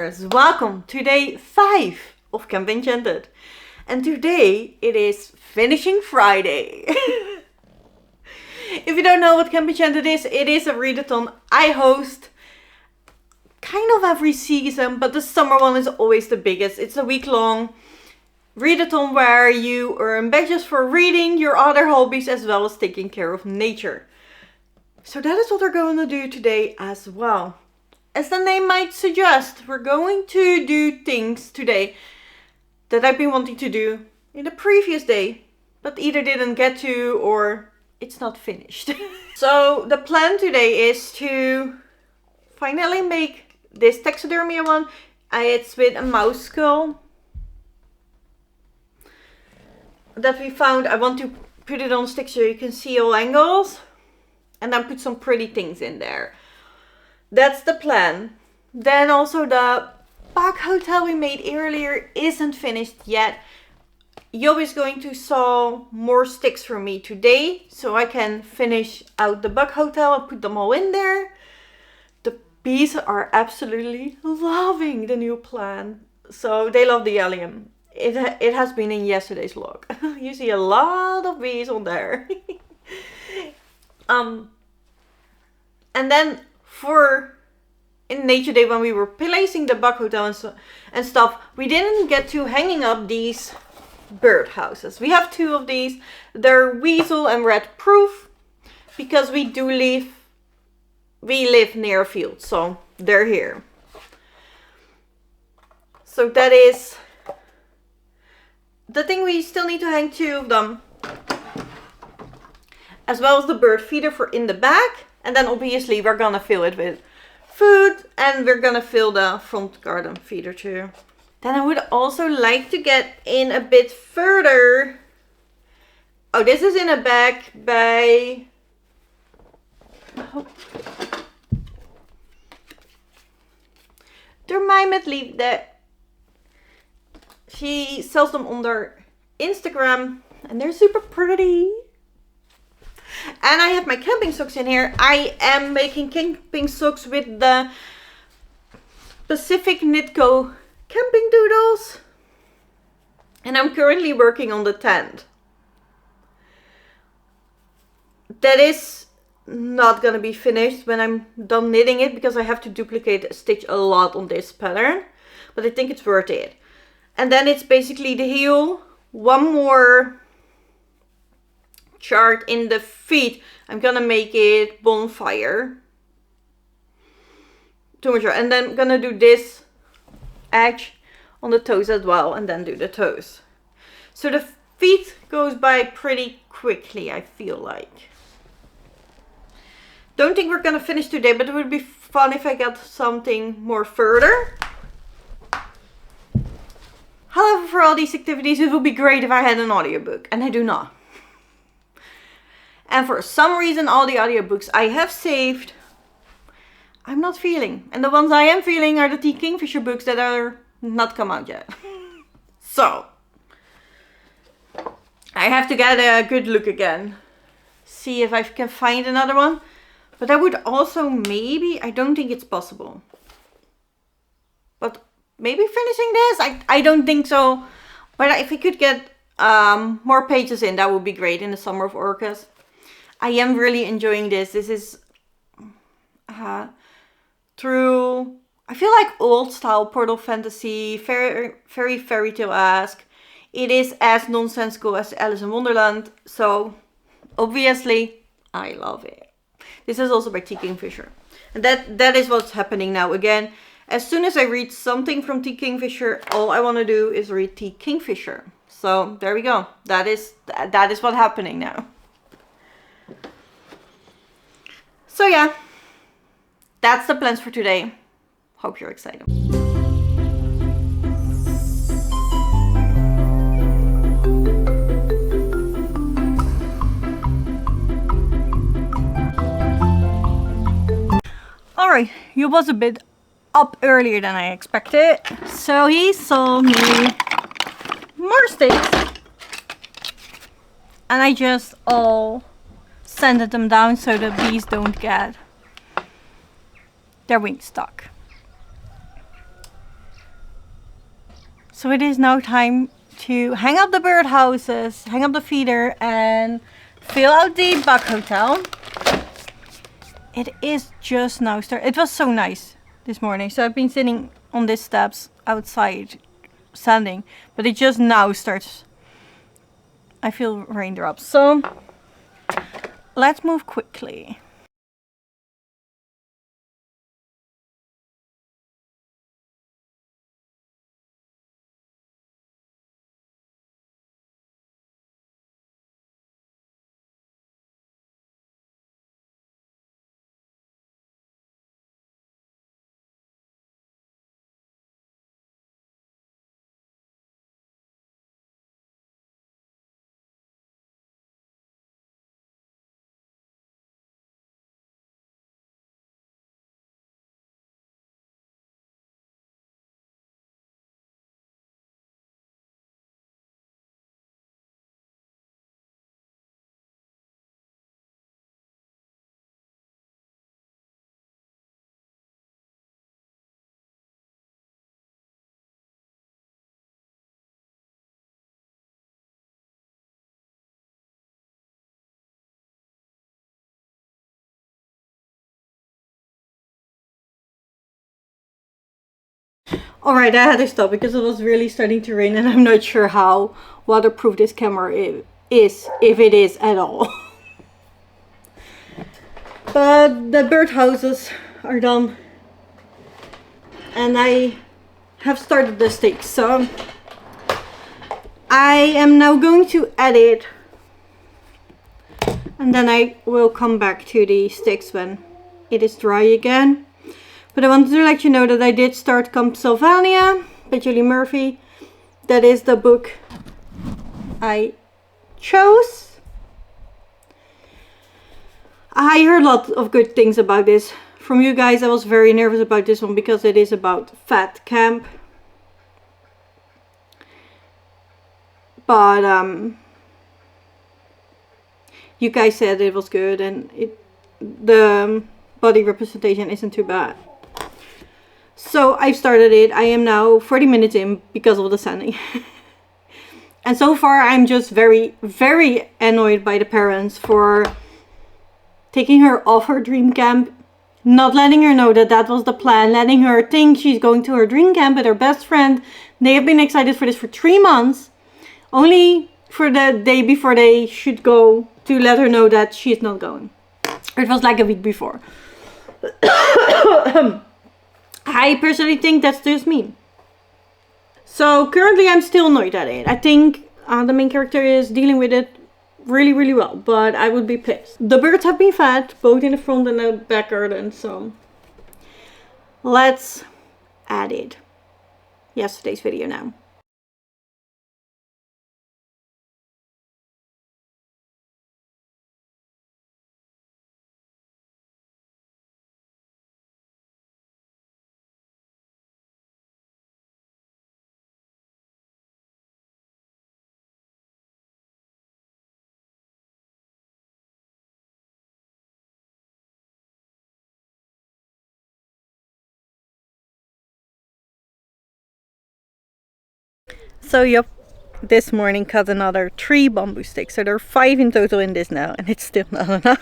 beginners, welcome to day 5 of Camp Enchanted. And today it is finishing Friday. If you don't know what Camp Enchanted is, it is a readathon I host kind of every season, but the summer one is always the biggest. It's a week-long readathon where you earn badges for reading your other hobbies as well as taking care of nature. So that is what we're going to do today as well. As the name might suggest, we're going to do things today that I've been wanting to do in the previous day, but either didn't get to or it's not finished. So the plan today is to finally make this taxidermia one. It's with a mouse skull that we found. I want to put it on a stick so you can see all angles and then put some pretty things in there. That's the plan. Then also the bug hotel we made earlier isn't finished yet. Job is going to saw more sticks for me today so I can finish out the bug hotel and put them all in there. The bees are absolutely loving the new plan. So they love the allium. It has been in yesterday's log. You see a lot of bees on there. And then in Nature Day, when we were placing the bug hotel and stuff, we didn't get to hanging up these bird houses. We have 2 of these. They're weasel and rat proof because we live near a field, so they're here. So that is the thing. We still need to hang 2 of them, as well as the bird feeder for in the back. And then obviously we're gonna fill it with food and we're gonna fill the front garden feeder too. Then I would also like to get in a bit further. Oh, this is in a bag by... Leaf that she sells them on their Instagram and they're super pretty. And I have my camping socks in here. I am making camping socks with the Pacific Knitco camping doodles. And I'm currently working on the tent. That is not going to be finished when I'm done knitting it because I have to duplicate stitch a lot on this pattern. But I think it's worth it. And then it's basically the heel, one more chart in the feet. I'm gonna make it bonfire. Too much, and then I'm gonna do this edge on the toes as well, and then do the toes. So the feet goes by pretty quickly, I feel like. Don't think we're gonna finish today, but it would be fun if I got something more further. However, for all these activities, it would be great if I had an audiobook, and I do not. And for some reason, all the audiobooks I have saved, I'm not feeling. And the ones I am feeling are the T. Kingfisher books that are not come out yet. So, I have to get a good look again. See if I can find another one. But I would also maybe, I don't think it's possible. But maybe finishing this? I don't think so. But if I could get more pages in, that would be great in the Summer of Orcas. I am really enjoying this. This is through, I feel like old style portal fantasy, very fairy tale-esque. It is as nonsensical as Alice in Wonderland. So obviously I love it. This is also by T. Kingfisher. And that is what's happening now. Again, as soon as I read something from T. Kingfisher, all I want to do is read T. Kingfisher. So there we go. That is what's happening now. So yeah, that's the plans for today. Hope you're excited. Alright, he was a bit up earlier than I expected. So he saw me more sticks. And I just all sanded them down so the bees don't get their wings stuck. So it is now time to hang up the birdhouses, hang up the feeder, and fill out the bug hotel. It is just now started. It was so nice this morning. So I've been sitting on these steps outside, sanding, but it just now starts. I feel raindrops. So let's move quickly. Alright, I had to stop because it was really starting to rain and I'm not sure how waterproof this camera is, if it is at all. But the birdhouses are done and I have started the stakes, so I am now going to edit and then I will come back to the sticks when it is dry again. But I wanted to let you know that I did start Camp Sylvania by Julie Murphy. That is the book I chose. I heard a lot of good things about this from you guys. I was very nervous about this one because it is about fat camp. But you guys said it was good and the body representation isn't too bad. So I've started it. I am now 40 minutes in because of the sanding. And so far I'm just very, very annoyed by the parents for taking her off her dream camp, not letting her know that that was the plan, letting her think she's going to her dream camp with her best friend. They have been excited for this for 3 months, only for the day before they should go to let her know that she's not going. It was like a week before. I personally think that's just mean. So currently I'm still annoyed at it. I think the main character is dealing with it really, really well, but I would be pissed. The birds have been fed, both in the front and the back garden, so let's edit yesterday's video now. So yep, this morning cut another 3 bamboo sticks. So there are 5 in total in this now, and it's still not enough.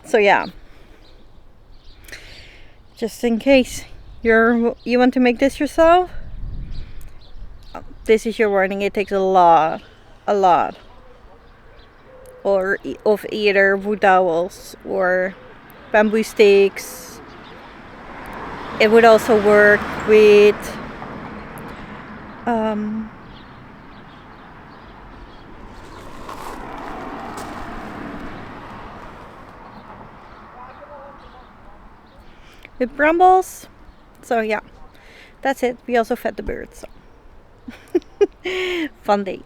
So yeah, just in case you want to make this yourself, this is your warning. It takes a lot or of either wood dowels or bamboo sticks. It would also work with brambles. So yeah, that's it. We also fed the birds. So. Fun day.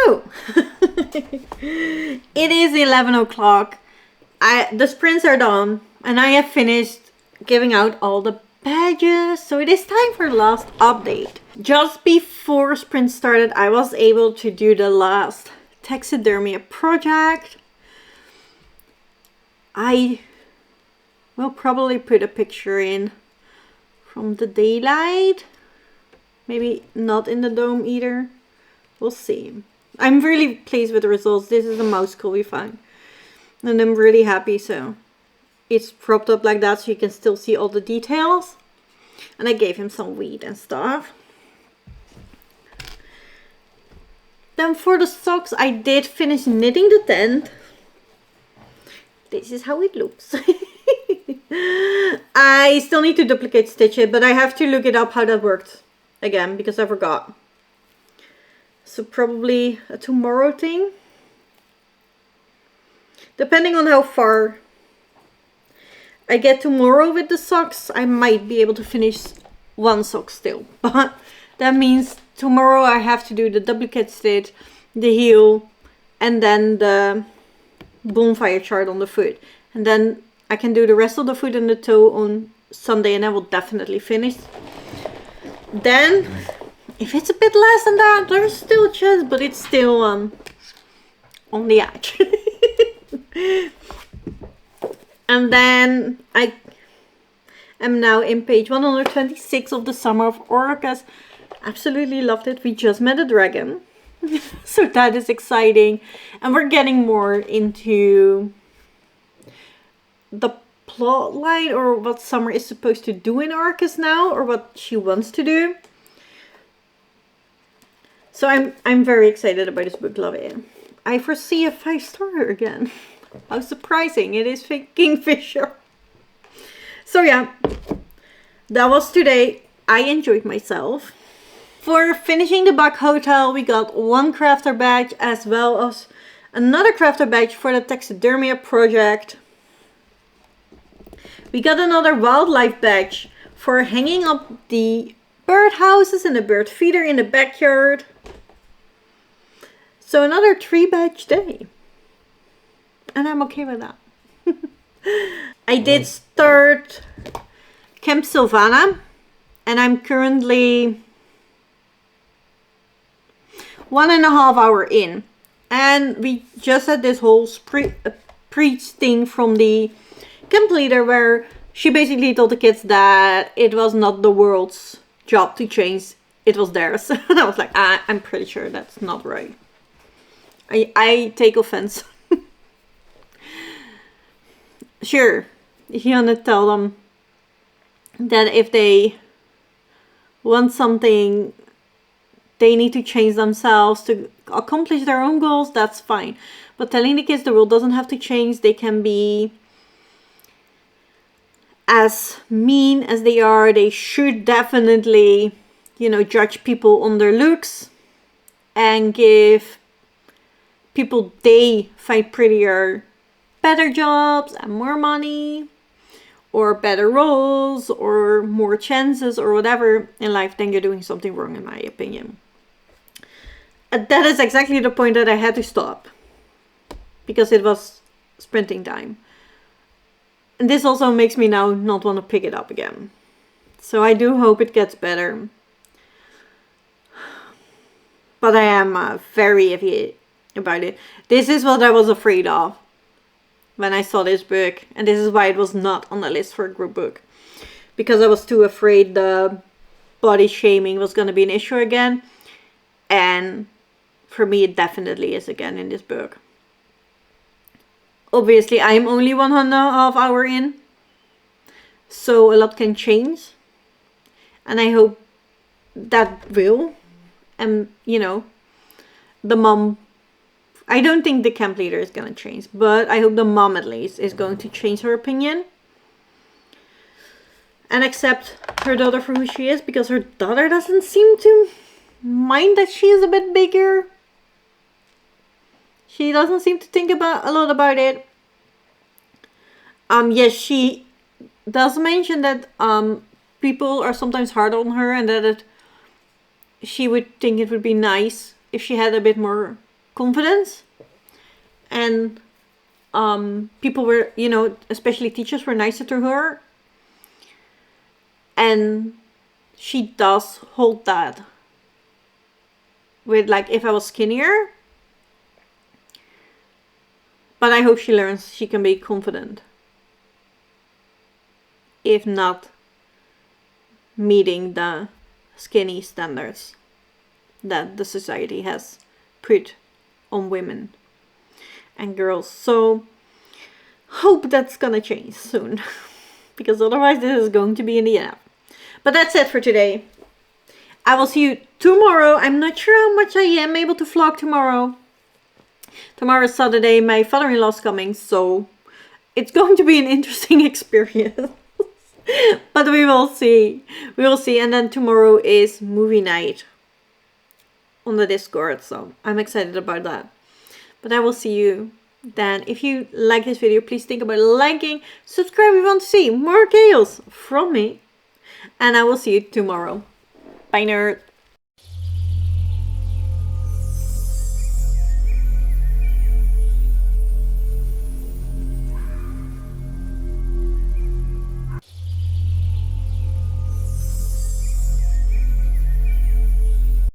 So, it is 11 o'clock. The sprints are done and I have finished giving out all the badges. So it is time for the last update. Just before sprint started, I was able to do the last taxidermia project. I will probably put a picture in from the daylight. Maybe not in the dome either. We'll see. I'm really pleased with the results. This is the mouse skull we found. And I'm really happy. So it's propped up like that so you can still see all the details. And I gave him some weed and stuff. Then for the socks, I did finish knitting the tent. This is how it looks. I still need to duplicate stitch it, but I have to look it up how that worked again because I forgot. So probably a tomorrow thing. Depending on how far I get tomorrow with the socks, I might be able to finish one sock still. But that means tomorrow I have to do the duplicate stitch, the heel, and then the bonfire chart on the foot. And then I can do the rest of the foot and the toe on Sunday and I will definitely finish. Then, if it's a bit less than that, there's still a chance, but it's still on the edge. And then I am now in page 126 of the Summer of Orcas. Absolutely loved it. We just met a dragon. So that is exciting. And we're getting more into the plot line or what Summer is supposed to do in Arcus now, or what she wants to do. So I'm very excited about this book. Love it. I foresee a 5-star again. How surprising. It is Kingfisher. So yeah, that was today. I enjoyed myself. For finishing the Bach Hotel, we got one crafter badge as well as another crafter badge for the taxidermia project. We got another wildlife badge for hanging up the birdhouses and the bird feeder in the backyard. So another 3 badge day. And I'm okay with that. I did start Camp Sylvania. And I'm currently 1.5 hours in. And we just had this whole preach thing from the camp leader where she basically told the kids that it was not the world's job to change, it was theirs. And I was like, I'm pretty sure that's not right. I take offense. Sure, you want to tell them that if they want something, they need to change themselves to accomplish their own goals, that's fine. But telling the kids the world doesn't have to change, they can be as mean as they are. They should definitely, judge people on their looks and give people they find prettier better jobs and more money or better roles or more chances or whatever in life, then you're doing something wrong, in my opinion. And that is exactly the point that I had to stop because it was sprinting time. And this also makes me now not want to pick it up again. So I do hope it gets better. But I am very iffy about it. This is what I was afraid of when I saw this book. And this is why it was not on the list for a group book. Because I was too afraid the body shaming was going to be an issue again. And for me it definitely is again in this book. Obviously I am only 1.5 hours in. So a lot can change. And I hope that will. And the mom, I don't think the camp leader is going to change, but I hope the mom at least is going to change her opinion and accept her daughter for who she is, because her daughter doesn't seem to mind that she is a bit bigger. She doesn't seem to think a lot about it. Yes, she does mention that people are sometimes hard on her and that she would think it would be nice if she had a bit more confidence. And people were, especially teachers were nicer to her. And she does hold that with, like, if I was skinnier. But I hope she learns she can be confident. If not meeting the skinny standards that the society has put on women and girls. So hope that's gonna change soon. Because otherwise this is going to be in the end. But that's it for today. I will see you tomorrow. I'm not sure how much I am able to vlog tomorrow. Tomorrow is Saturday. My father-in-law's coming, so it's going to be an interesting experience. But we will see. We will see. And then tomorrow is movie night on the Discord, so I'm excited about that. But I will see you then. If you like this video, please think about liking, subscribe if you want to see more chaos from me. And I will see you tomorrow. Bye, nerd.